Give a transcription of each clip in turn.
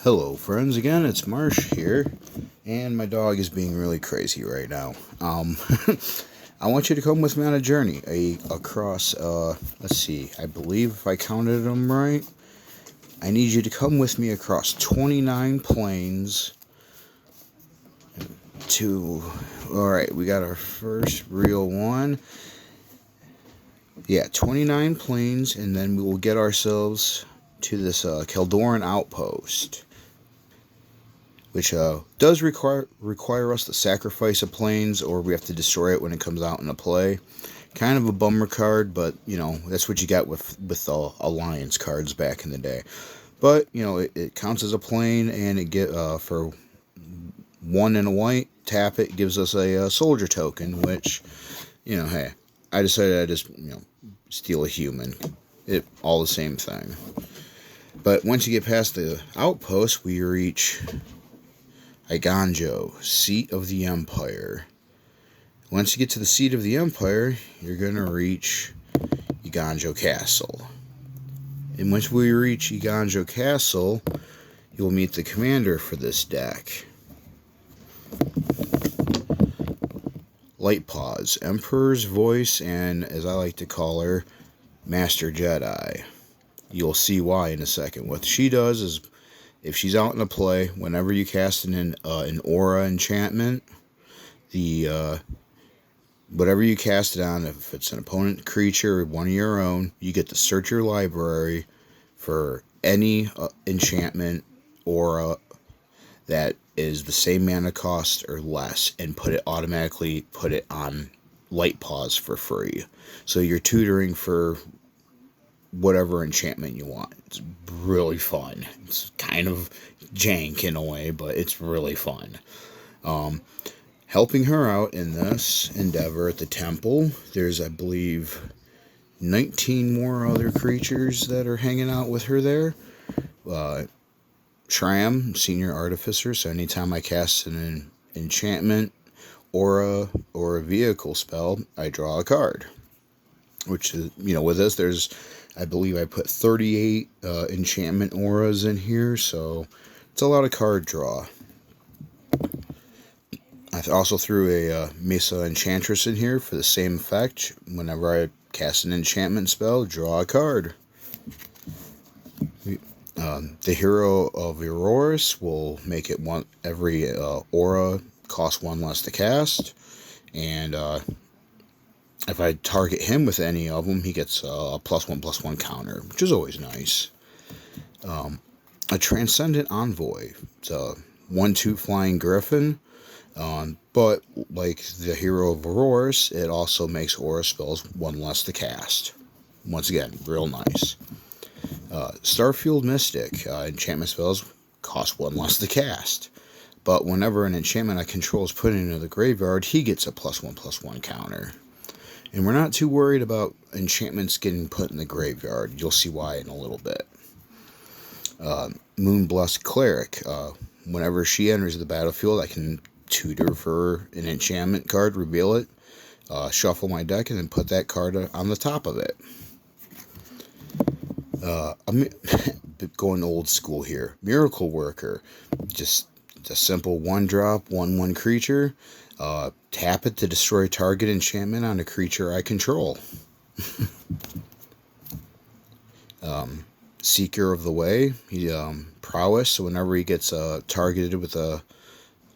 Hello friends, again it's Marsh here, and my dog is being really crazy right now. I want you to come with me on a journey, across, let's see, I believe if I counted them right, I need you to come with me across 29 planes to, alright, we got our first real one. Yeah, 29 planes, and then we will get ourselves to this Keldoran outpost, which does require us to sacrifice a planes, or we have to destroy it when it comes out into play. Kind of a bummer card, but you know that's what you got with alliance cards back in the day. But you know it counts as a plane, and it get for 1 and a white, tap it, gives us a soldier token. Which, you know, hey, I decided I just steal a human. It all the same thing. But once you get past the outpost, we reach Eiganjo, Seat of the Empire. Once you get to the Seat of the Empire, you're going to reach Eiganjo Castle. And once we reach Eiganjo Castle, you'll meet the commander for this deck. Light-Paws, Emperor's Voice, and as I like to call her, Master Jedi. You'll see why in a second. What she does is, if she's out in a play, whenever you cast an aura enchantment, whatever you cast it on, if it's an opponent creature or one of your own, you get to search your library for any enchantment aura that is the same mana cost or less, and automatically put it on Light-Paws for free. So you're tutoring for whatever enchantment you want. It's really fun. It's kind of jank in a way, but it's really fun. Helping her out in this endeavor at the temple, there's, I believe, 19 more other creatures that are hanging out with her there. Shram, Senior Artificer, so anytime I cast an enchantment, aura, or a vehicle spell, I draw a card. Which is, with this, there's, I believe I put 38 enchantment auras in here, so it's a lot of card draw. I also threw a Mesa Enchantress in here for the same effect. Whenever I cast an enchantment spell, draw a card. The Hero of Auroras will make it every aura costs 1 less to cast, and if I target him with any of them, he gets a +1/+1 counter, which is always nice. A Transcendent Envoy. It's a 1/2 flying griffin, but like the Hero of Auroras, it also makes aura spells 1 less to cast. Once again, real nice. Starfield Mystic. Enchantment spells cost 1 less to cast. But whenever an enchantment I control is put into the graveyard, he gets a +1/+1 counter. And we're not too worried about enchantments getting put in the graveyard. You'll see why in a little bit. Moonblessed Cleric. Whenever she enters the battlefield, I can tutor for an enchantment card, reveal it, shuffle my deck, and then put that card on the top of it. I'm going old school here. Miracle Worker. Just a simple 1-drop, 1/1 creature. Tap it to destroy target enchantment on a creature I control. Seeker of the Way. He prowess, so whenever he gets targeted with a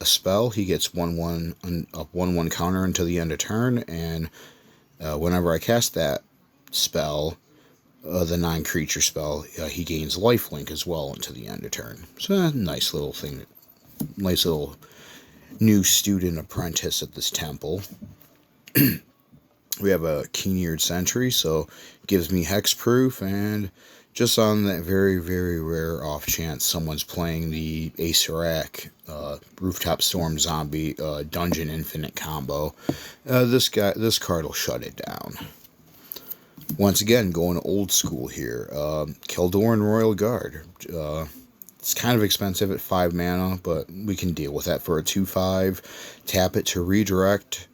spell, he gets 1/1 counter until the end of turn, and whenever I cast that spell, the 9-creature spell, he gains lifelink as well until the end of turn. So nice little thing, nice little new student apprentice at this temple. We have a Keen-Eared Sentry, so it gives me hexproof, and just on that very, very rare off chance someone's playing the Acerak Rooftop Storm Zombie Dungeon Infinite combo, this card will shut it down. Once again, going old school here. Keldoran Royal Guard. It's kind of expensive at 5 mana, but we can deal with that for a 2/5. Tap it to redirect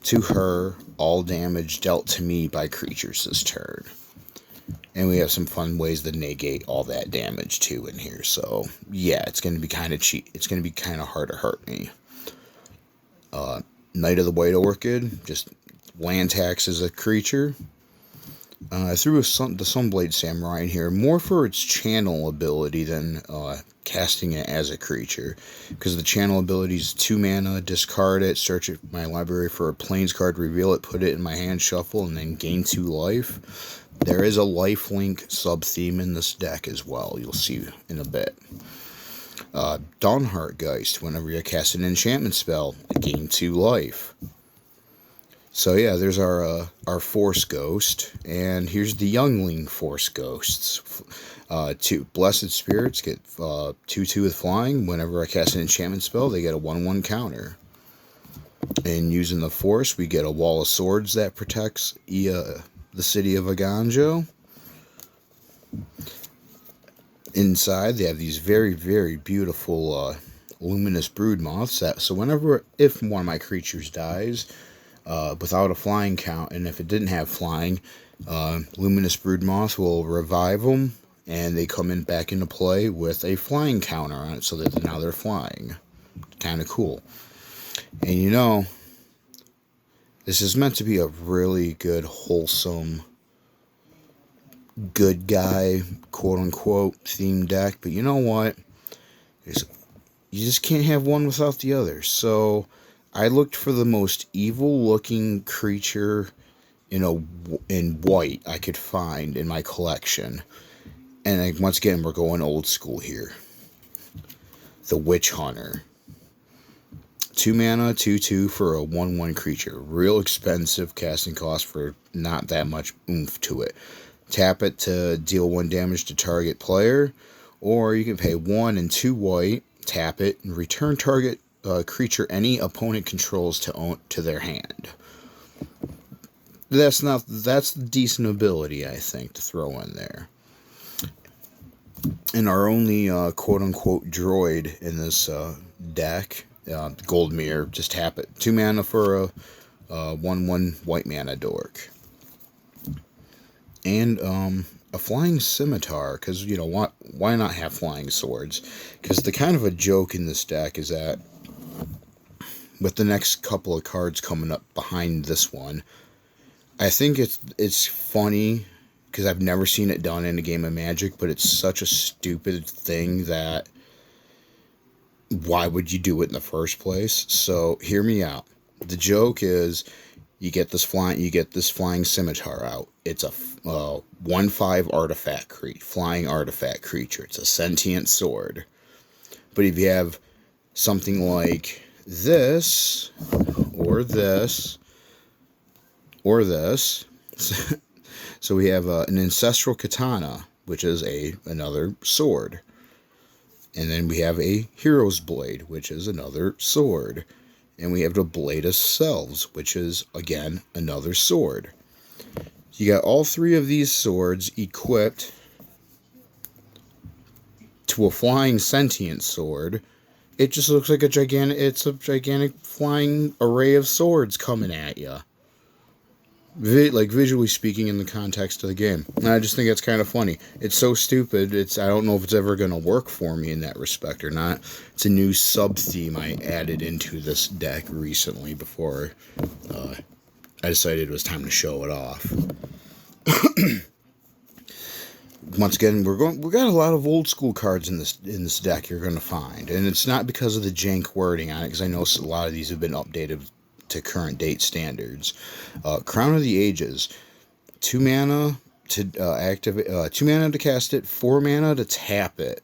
to her all damage dealt to me by creatures this turn. And we have some fun ways to negate all that damage too in here. So yeah, it's going to be kind of cheap. It's going to be kind of hard to hurt me. Knight of the White Orchid, just land taxes a creature. I threw the Sunblade Samurai in here more for its channel ability than casting it as a creature. Because the channel ability is 2 mana, discard it, search it my library for a plains card, reveal it, put it in my hand, shuffle, and then gain 2 life. There is a lifelink sub-theme in this deck as well, you'll see in a bit. Dawnheartgeist, whenever you cast an enchantment spell, gain 2 life. So yeah, there's our Force Ghost, and here's the Youngling Force Ghosts. 2 Blessed Spirits get 2/2 with flying. Whenever I cast an enchantment spell, they get a 1/1 counter. And using the Force, we get a Wall of Swords that protects the city of Eiganjo. Inside, they have these very, very beautiful luminous brood moths. So if one of my creatures dies without a flying count, and if it didn't have flying, luminous brood moth will revive them, and they come back into play with a flying counter on it, so that now they're flying. Kind of cool. And you know, this is meant to be a really good, wholesome, good guy, quote-unquote, theme deck, but you know what? You just can't have one without the other. So I looked for the most evil-looking creature in white I could find in my collection. And once again, we're going old school here. The Witch Hunter. 2 mana, 2/2 for a 1/1 creature. Real expensive casting cost for not that much oomph to it. Tap it to deal 1 damage to target player, or you can pay 1 and 2 white, tap it, and return target creature any opponent controls to their hand. That's decent ability, I think, to throw in there. And our only quote-unquote droid in this deck, Goldmere, just tap it. 2 mana for a 1/1 white mana dork. And a flying scimitar, because, you know, why not have flying swords? Because the kind of a joke in this deck is that with the next couple of cards coming up behind this one, I think it's funny, because I've never seen it done in a game of Magic, but it's such a stupid thing that why would you do it in the first place? So hear me out. The joke is you get this flying scimitar out. It's a 1/5 artifact flying artifact creature. It's a sentient sword. But if you have something like this, or this, or this, so we have an ancestral katana, which is another sword. And then we have a hero's blade, which is another sword. And we have the blade of Selves, which is, again, another sword. You got all 3 of these swords equipped to a flying sentient sword. It just looks like a gigantic flying array of swords coming at you. Like, visually speaking, in the context of the game. And I just think that's kind of funny. It's so stupid, I don't know if it's ever going to work for me in that respect or not. It's a new sub-theme I added into this deck recently before I decided it was time to show it off. Once again, we got a lot of old school cards in this deck you're going to find. And it's not because of the jank wording on it, because I know a lot of these have been updated to current date standards. Crown of the Ages, 2 mana to activate, 2 mana to cast it, 4 mana to tap it.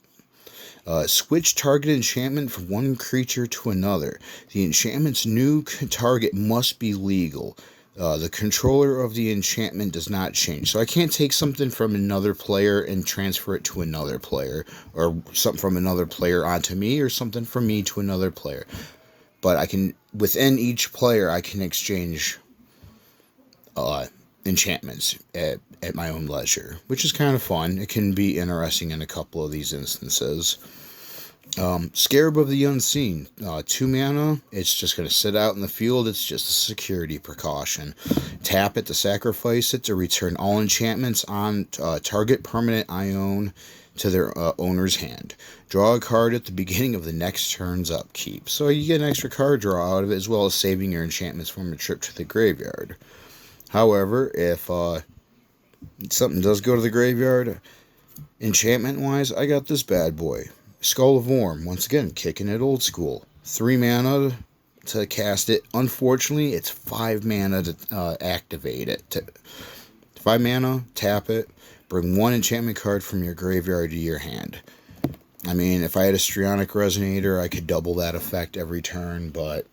Switch target enchantment from one creature to another. The enchantment's new target must be legal. The controller of the enchantment does not change. So I can't take something from another player and transfer it to another player, or something from another player onto me, or something from me to another player. But I can, within each player, I can exchange enchantments at my own leisure, which is kind of fun. It can be interesting in a couple of these instances. Scarab of the Unseen, 2 mana. It's just going to sit out in the field. It's just a security precaution. Tap it to sacrifice it to return all enchantments on target permanent I own to their owner's hand. Draw a card at the beginning of the next turn's upkeep. So you get an extra card draw out of it, as well as saving your enchantments from a trip to the graveyard. However, if something does go to the graveyard, enchantment-wise, I got this bad boy. Skull of Orm, once again, kicking it old school. 3 mana to cast it. Unfortunately, it's 5 mana to activate it. 5 mana, tap it, bring 1 enchantment card from your graveyard to your hand. I mean, if I had a Strionic Resonator, I could double that effect every turn, but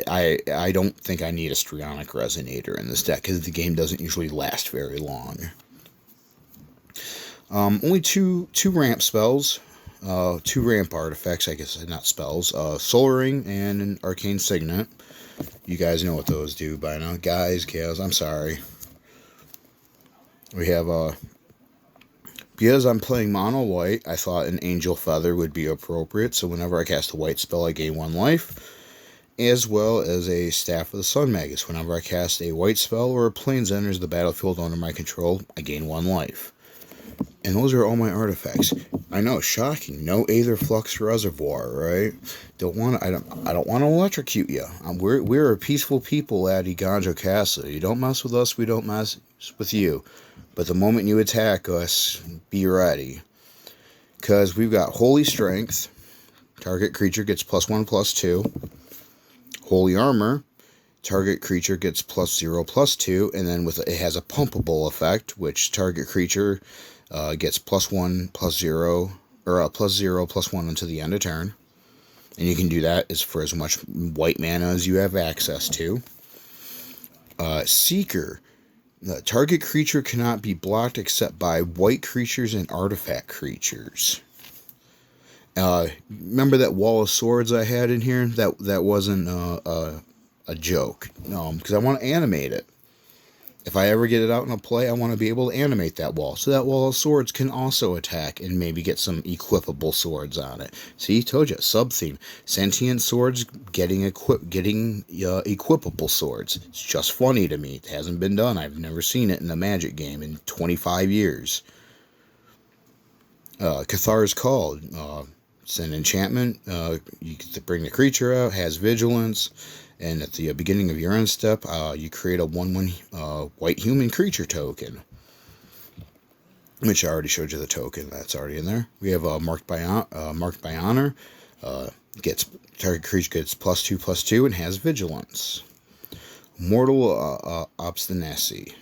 I don't think I need a Strionic Resonator in this deck, because the game doesn't usually last very long. Only two ramp spells. 2 ramp artifacts, I guess, not spells. Soul Ring and an Arcane Signet. You guys know what those do by now. Guys, gals, I'm sorry. We have, because I'm playing mono white, I thought an Angel Feather would be appropriate, so whenever I cast a white spell, I gain 1 life. As well as a Staff of the Sun Magus. Whenever I cast a white spell or a Plains enters the battlefield under my control, I gain 1 life. And those are all my artifacts. I know, shocking. No Aether Flux Reservoir, right? I don't want to electrocute you. We're a peaceful people at Eiganjo Castle. You don't mess with us, we don't mess with you. But the moment you attack us, be ready. Because we've got Holy Strength. Target creature gets +1/+2. Holy Armor. Target creature gets +0/+2, and then it has a pumpable effect, which target creature gets +1/+0, or +0/+1 until the end of turn. And you can do that for as much white mana as you have access to. Seeker. The target creature cannot be blocked except by white creatures and artifact creatures. Remember that Wall of Swords I had in here? That wasn't a joke. Because I want to animate it. If I ever get it out in a play, I want to be able to animate that wall. So that Wall of Swords can also attack and maybe get some equipable swords on it. See, told you, sub-theme. Sentient swords getting equipable swords. It's just funny to me. It hasn't been done. I've never seen it in a Magic game in 25 years. Cathar's Call. It's an enchantment. You get to bring the creature out, has vigilance. And at the beginning of your end step, you create a 1/1 white human creature token. Which I already showed you the token. That's already in there. We have Marked by Honor. Target creature gets +2/+2 and has vigilance. Mortal Obstinacy.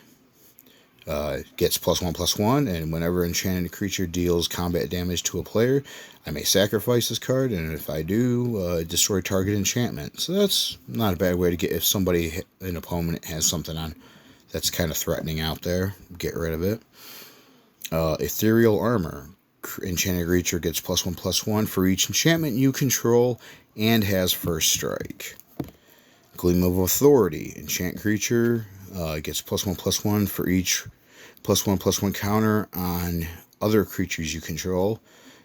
Gets +1/+1, and whenever enchanted creature deals combat damage to a player, I may sacrifice this card, and if I do, destroy target enchantment. So that's not a bad way to get, if an opponent has something on that's kind of threatening out there, get rid of it. Ethereal Armor. Enchanted creature gets +1/+1 for each enchantment you control and has first strike. Gleam of Authority. Enchant creature gets +1/+1 for each +1/+1 counter on other creatures you control.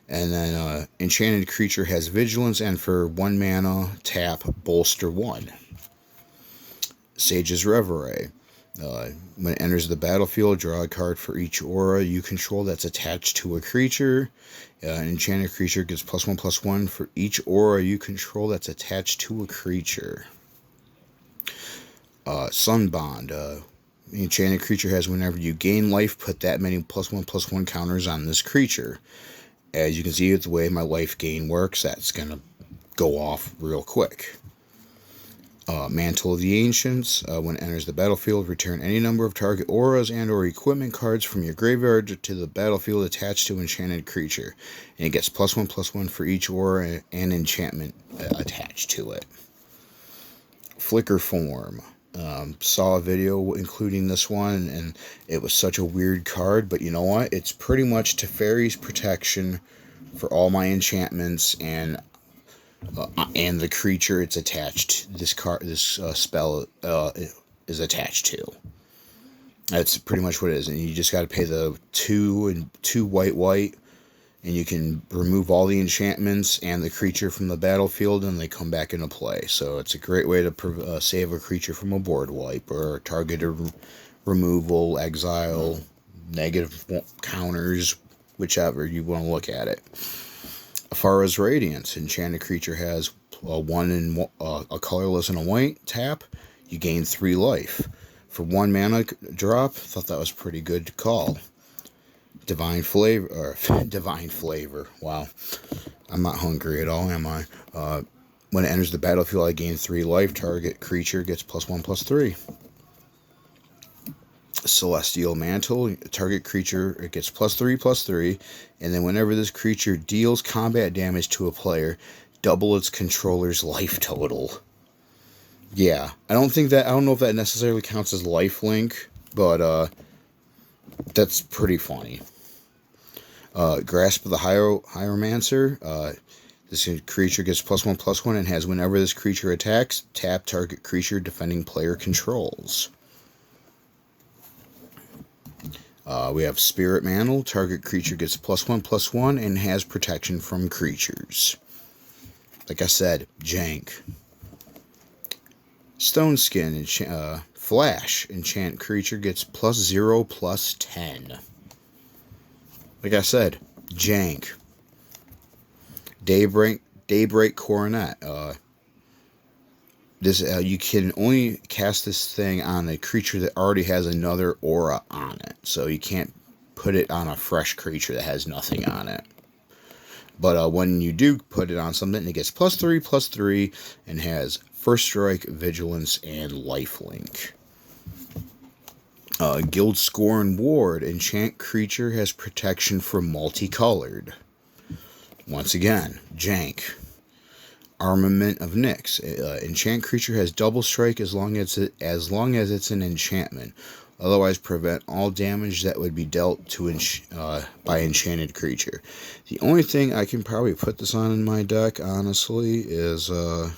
And then enchanted creature has vigilance, and for 1 mana, tap, bolster 1. Sage's Reverie. When it enters the battlefield, draw a card for each aura you control that's attached to a creature. An enchanted creature gets +1/+1 for each aura you control that's attached to a creature. Sunbond. Enchanted creature has, whenever you gain life, put that many +1/+1 counters on this creature. As you can see with the way my life gain works, that's going to go off real quick. Mantle of the Ancients. When it enters the battlefield, return any number of target auras and or equipment cards from your graveyard to the battlefield attached to enchanted creature. And it gets +1/+1 for each aura and enchantment attached to it. Flicker Form. Saw a video including this one, and it was such a weird card, but you know what? It's pretty much Teferi's protection for all my enchantments and the creature it's attached. This spell is attached to. That's pretty much what it is, and you just got to pay the 2 and 2 white, And you can remove all the enchantments and the creature from the battlefield, and they come back into play. So it's a great way to save a creature from a board wipe, or targeted removal, exile, negative counters, whichever you want to look at it. Afara's Radiance. Enchanted creature has a colorless and a white tap. You gain 3 life. For 1 mana drop, thought that was pretty good to call. Divine Flavor. Wow. I'm not hungry at all, am I? When it enters the battlefield, I gain 3 life. Target creature gets +1/+3. Celestial Mantle. Target creature, it gets +3/+3. And then whenever this creature deals combat damage to a player, double its controller's life total. Yeah. I don't know if that necessarily counts as lifelink, but that's pretty funny. Grasp of the Hieromancer. This creature gets +1/+1 and has whenever this creature attacks, tap target creature defending player controls. We have Spirit Mantle. Target creature gets +1/+1 and has protection from creatures. Like I said, jank. Stone Skin. Flash. Enchant creature gets +0/+10. Like I said, jank. Daybreak Coronet. You can only cast this thing on a creature that already has another aura on it. So you can't put it on a fresh creature that has nothing on it. But when you do put it on something, it gets +3/+3 and has First Strike, Vigilance, and Lifelink. Guild Scorn Ward. Enchant creature has protection from multicolored. Once again, jank. Armament of Nyx. Enchant creature has double strike as long as it's an enchantment. Otherwise, prevent all damage that would be dealt to by enchanted creature. The only thing I can probably put this on in my deck, honestly, is the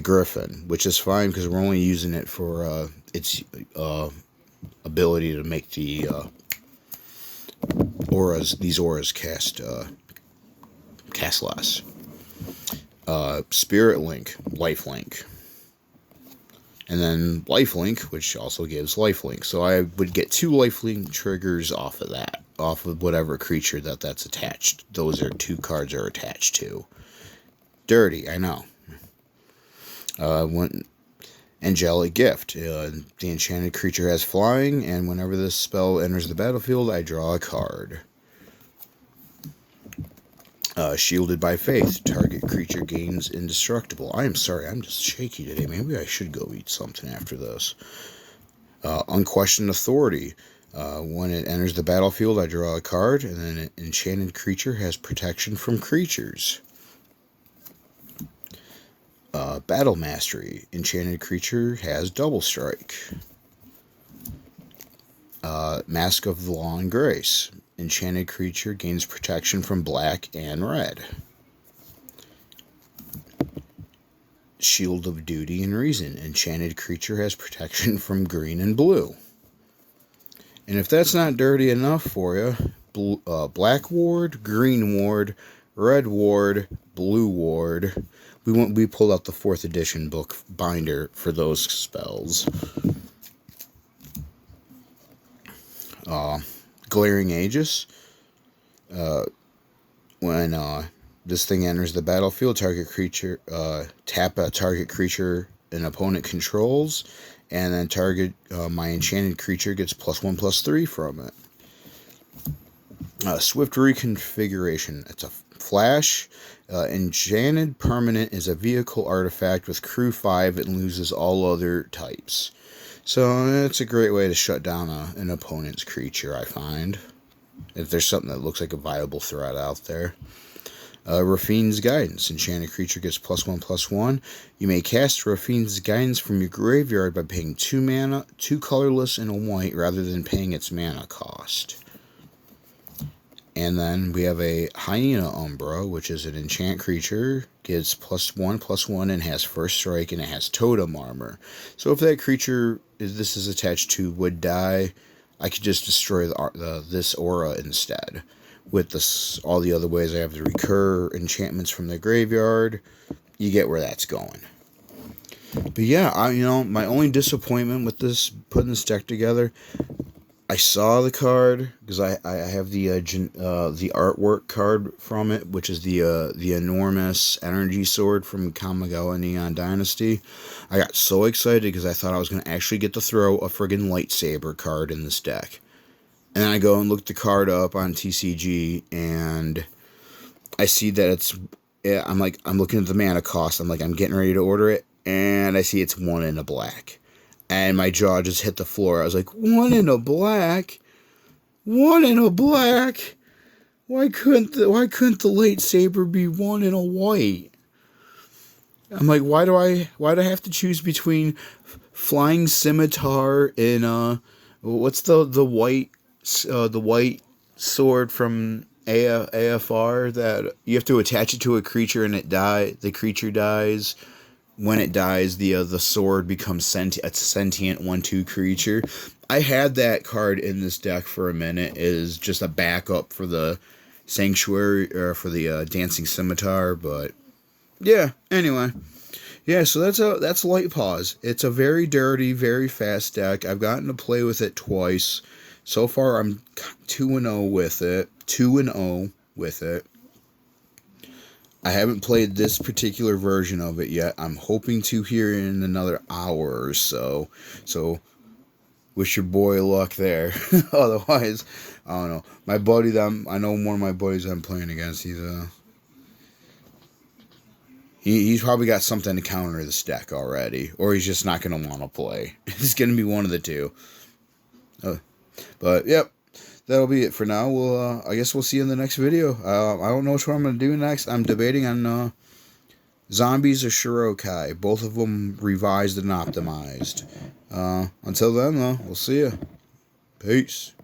Griffin, which is fine because we're only using it for its ability to make the these auras cast less. Spirit Link, Lifelink. And then Lifelink, which also gives Lifelink. So I would get 2 Lifelink triggers off of that. Off of whatever creature that's attached. Those 2 cards are attached to. Dirty, I know. Angelic Gift. The enchanted creature has flying, and whenever this spell enters the battlefield, I draw a card. Shielded by Faith. Target creature gains indestructible. I am sorry, I'm just shaky today. Maybe I should go eat something after this. Unquestioned Authority. When it enters the battlefield, I draw a card, and then an enchanted creature has protection from creatures. Battle Mastery. Enchanted creature has double strike. Mask of the Law and Grace. Enchanted creature gains protection from black and red. Shield of Duty and Reason. Enchanted creature has protection from green and blue. And if that's not dirty enough for you, black ward, green ward, red ward, blue ward. We pulled out the 4th edition book binder for those spells. Glaring Aegis. When this thing enters the battlefield, target creature tap a target creature an opponent controls, and then target my enchanted creature gets +1/+3 from it. Swift Reconfiguration. It's a flash. Enchanted permanent is a vehicle artifact with crew 5 and loses all other types. So it's a great way to shut down an opponent's creature, I find. If there's something that looks like a viable threat out there. Rafine's Guidance. Enchanted creature gets +1/+1. You may cast Rafine's Guidance from your graveyard by paying 2 mana, 2 colorless, and a white rather than paying its mana cost. And then we have a Hyena Umbra, which is an enchant creature, gets +1/+1 and has First Strike, and it has Totem Armor. So if that creature this is attached to would die, I could just destroy this aura instead. with all the other ways I have to recur enchantments from the graveyard, you get where that's going. But yeah, my only disappointment with putting this deck together, I saw the card because I have the artwork card from it, which is the enormous energy sword from Kamigawa Neon Dynasty. I got so excited because I thought I was going to actually get to throw a friggin' lightsaber card in this deck. And then I go and look the card up on TCG, and I see that I'm looking at the mana cost. I'm getting ready to order it, and I see it's 1 in a black. And my jaw just hit the floor. I was like, 1 in a black? 1 in a black? Why couldn't the lightsaber be 1 in a white? I'm like, why do I have to choose between flying scimitar and what's the white sword from AFR that you have to attach it to a creature and the creature dies. When it dies, the sword becomes a sentient 1/2 creature. I had that card in this deck for a minute. It is just a backup for the Sanctuary, or for the Dancing Scimitar, but yeah, anyway. Yeah, so that's Light-Paws. It's a very dirty, very fast deck. I've gotten to play with it twice. So far, I'm 2-0 with it. 2-0 with it. I haven't played this particular version of it yet. I'm hoping to here in another hour or so. So, wish your boy luck there. Otherwise, I don't know. My buddy I know one of my buddies I'm playing against. He's probably got something to counter this deck already, or he's just not going to want to play. It's going to be one of the two. But yep. That'll be it for now. I guess we'll see you in the next video. I don't know what I'm going to do next. I'm debating on Zombies or Shirokai. Both of them revised and optimized. Until then, though, we'll see you. Peace.